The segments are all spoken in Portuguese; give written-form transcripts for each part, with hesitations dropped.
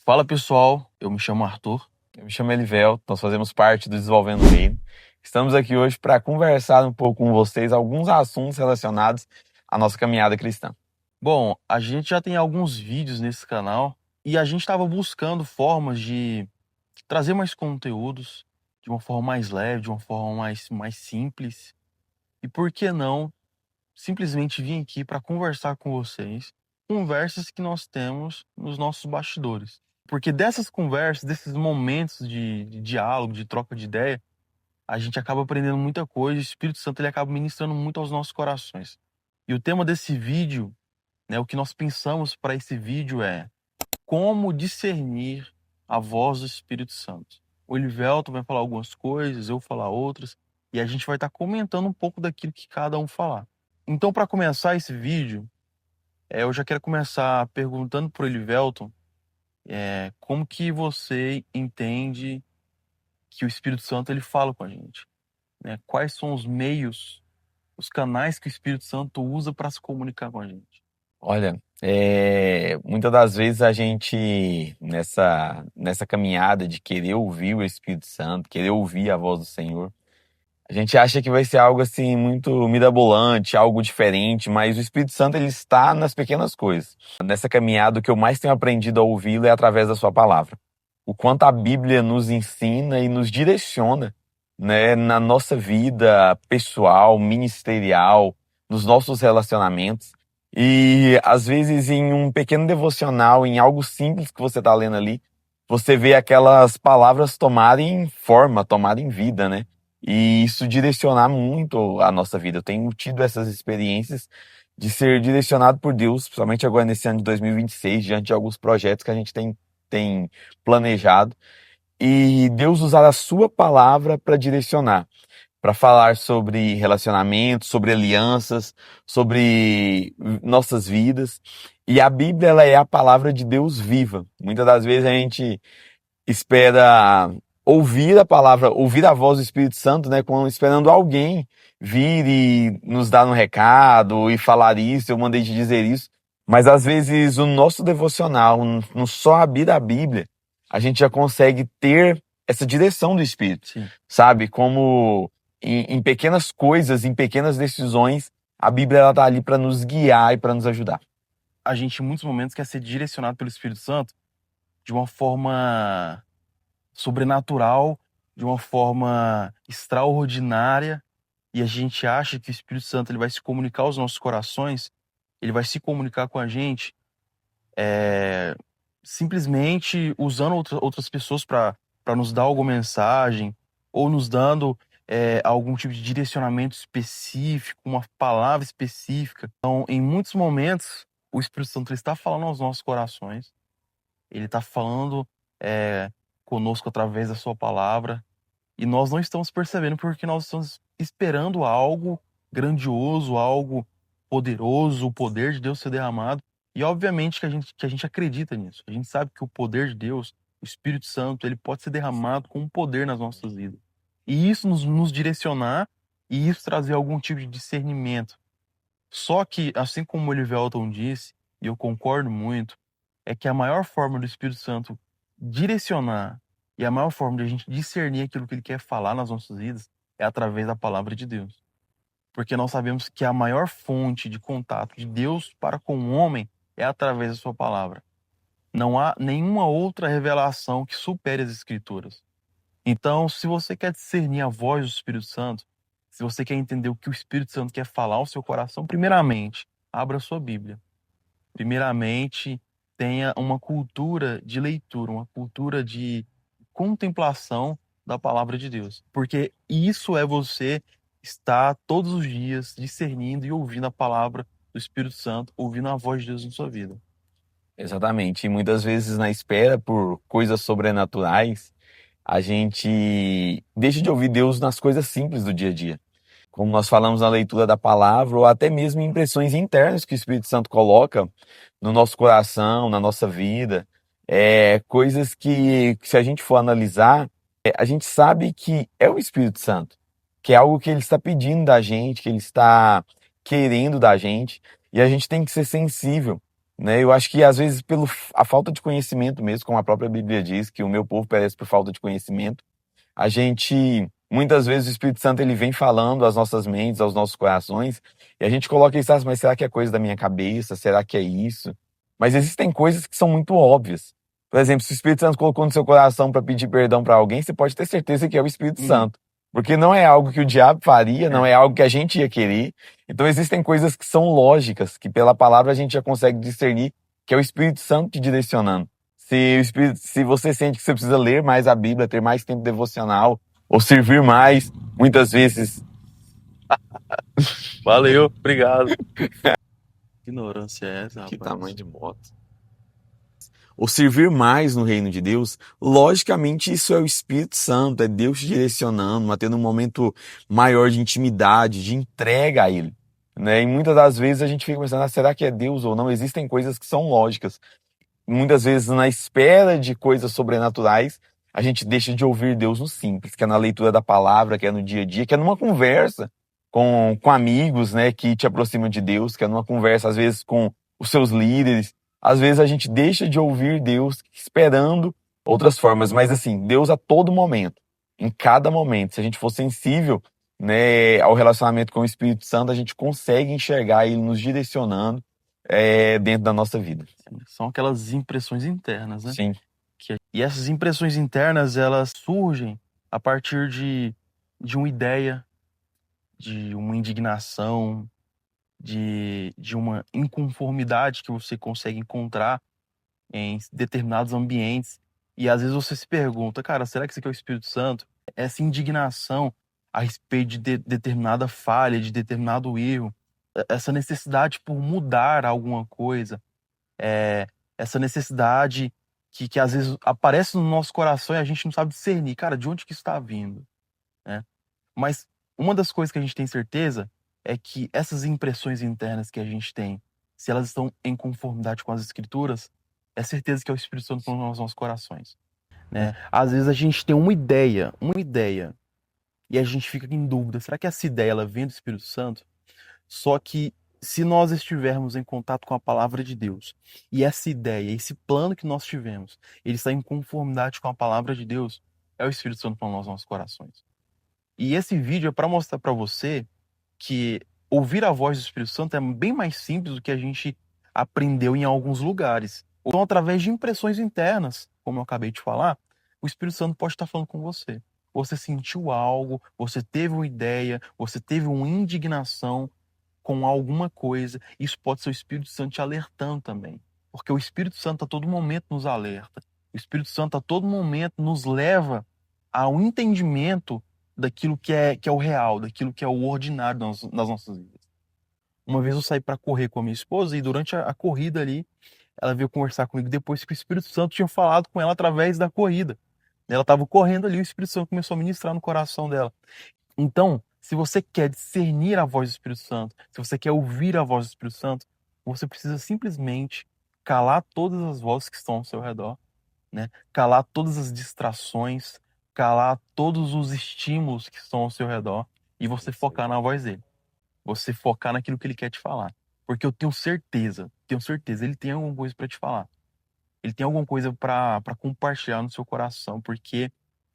Fala pessoal, eu me chamo Arthur. Eu me chamo Elivelto, nós fazemos parte do Desenvolvendo o Reino. Estamos aqui hoje para conversar um pouco com vocês alguns assuntos relacionados à nossa caminhada cristã. Bom, a gente já tem alguns vídeos nesse canal e a gente estava buscando formas de trazer mais conteúdos de uma forma mais leve, de uma forma mais simples. E por que não simplesmente vir aqui para conversar com vocês, conversas que nós temos nos nossos bastidores. Porque dessas conversas, desses momentos de diálogo, de troca de ideia, a gente acaba aprendendo muita coisa, o Espírito Santo ele acaba ministrando muito aos nossos corações. E o tema desse vídeo, né, o que nós pensamos para esse vídeo é como discernir a voz do Espírito Santo. O Elivelton vai falar algumas coisas, eu vou falar outras, e a gente vai estar comentando um pouco daquilo que cada um falar. Então, para começar esse vídeo, eu já quero começar perguntando para o Elivelton como que você entende que o Espírito Santo ele fala com a gente, né? Quais são os meios, os canais que o Espírito Santo usa para se comunicar com a gente? Olha, muitas das vezes a gente, nessa caminhada de querer ouvir o Espírito Santo, querer ouvir a voz do Senhor, a gente acha que vai ser algo assim muito mirabolante, algo diferente, mas o Espírito Santo ele está nas pequenas coisas. Nessa caminhada, o que eu mais tenho aprendido a ouvi-lo é através da sua palavra. O quanto a Bíblia nos ensina e nos direciona, né, na nossa vida pessoal, ministerial, nos nossos relacionamentos. E às vezes em um pequeno devocional, em algo simples que você está lendo ali, você vê aquelas palavras tomarem forma, tomarem vida, né? E isso direcionar muito a nossa vida. Eu tenho tido essas experiências de ser direcionado por Deus, principalmente agora nesse ano de 2026, diante de alguns projetos que a gente tem planejado. E Deus usar a sua palavra para direcionar, para falar sobre relacionamentos, sobre alianças, sobre nossas vidas. E a Bíblia, ela é a palavra de Deus viva. Muitas das vezes a gente espera ouvir a palavra, ouvir a voz do Espírito Santo, né, esperando alguém vir e nos dar um recado e falar isso, eu mandei te dizer isso. Mas às vezes o nosso devocional, no só abrir a Bíblia, a gente já consegue ter essa direção do Espírito, Sim. sabe? Como em pequenas coisas, em pequenas decisões, a Bíblia ela tá ali para nos guiar e para nos ajudar. A gente, em muitos momentos, quer ser direcionado pelo Espírito Santo de uma forma sobrenatural, de uma forma extraordinária, e a gente acha que o Espírito Santo ele vai se comunicar aos nossos corações, ele vai se comunicar com a gente simplesmente usando outras pessoas para nos dar alguma mensagem ou nos dando algum tipo de direcionamento específico, uma palavra específica. Então, em muitos momentos, o Espírito Santo ele está falando aos nossos corações, ele está falando conosco através da sua palavra, e nós não estamos percebendo porque nós estamos esperando algo grandioso, algo poderoso, o poder de Deus ser derramado. E obviamente que a gente acredita nisso. A gente sabe que o poder de Deus, o Espírito Santo, ele pode ser derramado com poder nas nossas vidas. E isso nos direcionar e isso trazer algum tipo de discernimento. Só que, assim como o Elivelton disse, e eu concordo muito, é que a maior forma do Espírito Santo direcionar e a maior forma de a gente discernir aquilo que ele quer falar nas nossas vidas é através da palavra de Deus. Porque nós sabemos que a maior fonte de contato de Deus para com o homem é através da sua palavra. Não há nenhuma outra revelação que supere as Escrituras. Então, se você quer discernir a voz do Espírito Santo, se você quer entender o que o Espírito Santo quer falar ao seu coração, primeiramente, abra a sua Bíblia. Primeiramente, tenha uma cultura de leitura, uma cultura de contemplação da palavra de Deus. Porque isso é você estar todos os dias discernindo e ouvindo a palavra do Espírito Santo, ouvindo a voz de Deus na sua vida. Exatamente. E muitas vezes na espera por coisas sobrenaturais, a gente deixa de ouvir Deus nas coisas simples do dia a dia. Como nós falamos na leitura da palavra, ou até mesmo impressões internas que o Espírito Santo coloca no nosso coração, na nossa vida. Coisas que, se a gente for analisar, a gente sabe que é o Espírito Santo, que é algo que ele está pedindo da gente, que ele está querendo da gente, e a gente tem que ser sensível né? Eu acho que às vezes pelo a falta de conhecimento mesmo, como a própria Bíblia diz, que o meu povo perece por falta de conhecimento, a gente muitas vezes o Espírito Santo ele vem falando às nossas mentes, aos nossos corações, e a gente coloca isso, mas será que é coisa da minha cabeça? Será que é isso? Mas existem coisas que são muito óbvias. Por exemplo, se o Espírito Santo colocou no seu coração para pedir perdão para alguém, você pode ter certeza que é o Espírito Uhum. Santo. Porque não é algo que o diabo faria, não É. é algo que a gente ia querer. Então existem coisas que são lógicas, que pela palavra a gente já consegue discernir que é o Espírito Santo te direcionando. Se você sente que você precisa ler mais a Bíblia, ter mais tempo devocional, ou servir mais, muitas vezes. Valeu, obrigado. Ignorância é essa, Que tamanho rapaz? de moto. Ou servir mais no reino de Deus, logicamente isso é o Espírito Santo, é Deus te direcionando, tendo um momento maior de intimidade, de entrega a Ele. Né? E muitas das vezes a gente fica pensando, será que é Deus ou não? Existem coisas que são lógicas. Muitas vezes, na espera de coisas sobrenaturais, a gente deixa de ouvir Deus no simples, que é na leitura da palavra, que é no dia a dia, que é numa conversa com amigos, né, que te aproximam de Deus, que é numa conversa, às vezes, com os seus líderes. Às vezes a gente deixa de ouvir Deus esperando outras formas, mas assim, Deus a todo momento, em cada momento, se a gente for sensível, né, ao relacionamento com o Espírito Santo, a gente consegue enxergar Ele nos direcionando dentro da nossa vida. São aquelas impressões internas, né? Sim. E essas impressões internas, elas surgem a partir de uma ideia, de uma indignação, de uma inconformidade que você consegue encontrar em determinados ambientes. E às vezes você se pergunta, cara, será que isso aqui é o Espírito Santo? Essa indignação a respeito de determinada falha, de determinado erro, essa necessidade por mudar alguma coisa, é, essa necessidade que às vezes aparece no nosso coração e a gente não sabe discernir, cara, de onde que isso está vindo, né? Mas uma das coisas que a gente tem certeza é que essas impressões internas que a gente tem, se elas estão em conformidade com as escrituras, é certeza que é o Espírito Santo falando nos nossos corações, né? Às vezes a gente tem uma ideia, e a gente fica em dúvida, será que essa ideia ela vem do Espírito Santo? Só que se nós estivermos em contato com a palavra de Deus, e essa ideia, esse plano que nós tivemos, ele está em conformidade com a palavra de Deus, é o Espírito Santo falando nos nossos corações. E esse vídeo é para mostrar para você que ouvir a voz do Espírito Santo é bem mais simples do que a gente aprendeu em alguns lugares. Então, através de impressões internas, como eu acabei de falar, o Espírito Santo pode estar falando com você. Você sentiu algo, você teve uma ideia, você teve uma indignação com alguma coisa. Isso pode ser o Espírito Santo te alertando também. Porque o Espírito Santo a todo momento nos alerta. O Espírito Santo a todo momento nos leva ao entendimento daquilo que é o real, daquilo que é o ordinário nas nossas vidas. Uma vez eu saí para correr com a minha esposa e durante a corrida ali, ela veio conversar comigo depois que o Espírito Santo tinha falado com ela através da corrida. Ela estava correndo ali, o Espírito Santo começou a ministrar no coração dela. Então, se você quer discernir a voz do Espírito Santo, se você quer ouvir a voz do Espírito Santo, você precisa simplesmente calar todas as vozes que estão ao seu redor, né? Calar todas as distrações, calar todos os estímulos que estão ao seu redor e você focar na voz dele. Você focar naquilo que ele quer te falar. Porque eu tenho certeza, ele tem alguma coisa para te falar. Ele tem alguma coisa para compartilhar no seu coração, porque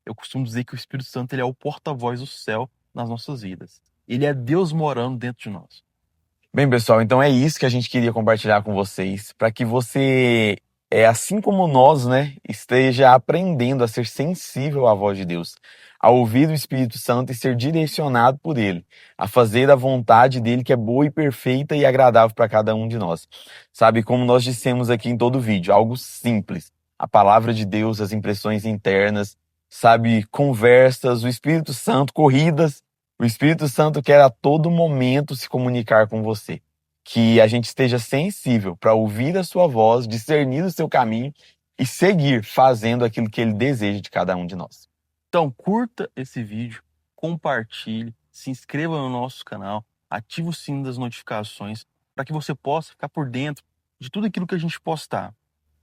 eu costumo dizer que o Espírito Santo ele é o porta-voz do céu nas nossas vidas. Ele é Deus morando dentro de nós. Bem, pessoal, então é isso que a gente queria compartilhar com vocês, para que você, assim como nós, né, esteja aprendendo a ser sensível à voz de Deus, a ouvir o Espírito Santo e ser direcionado por Ele, a fazer a vontade dele que é boa e perfeita e agradável para cada um de nós. Sabe, como nós dissemos aqui em todo o vídeo, algo simples, a palavra de Deus, as impressões internas, sabe, conversas, o Espírito Santo, corridas. O Espírito Santo quer a todo momento se comunicar com você. Que a gente esteja sensível para ouvir a sua voz, discernir o seu caminho e seguir fazendo aquilo que ele deseja de cada um de nós. Então, curta esse vídeo, compartilhe, se inscreva no nosso canal, ative o sino das notificações para que você possa ficar por dentro de tudo aquilo que a gente postar.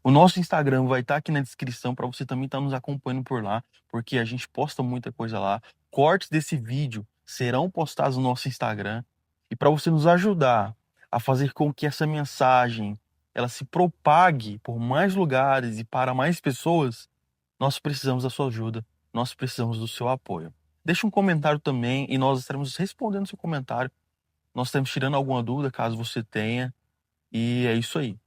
O nosso Instagram vai estar aqui na descrição para você também estar nos acompanhando por lá, porque a gente posta muita coisa lá. Cortes desse vídeo serão postados no nosso Instagram. E para você nos ajudar a fazer com que essa mensagem ela se propague por mais lugares e para mais pessoas, nós precisamos da sua ajuda, nós precisamos do seu apoio. Deixe um comentário também e nós estaremos respondendo seu comentário. Nós estaremos tirando alguma dúvida, caso você tenha. E é isso aí.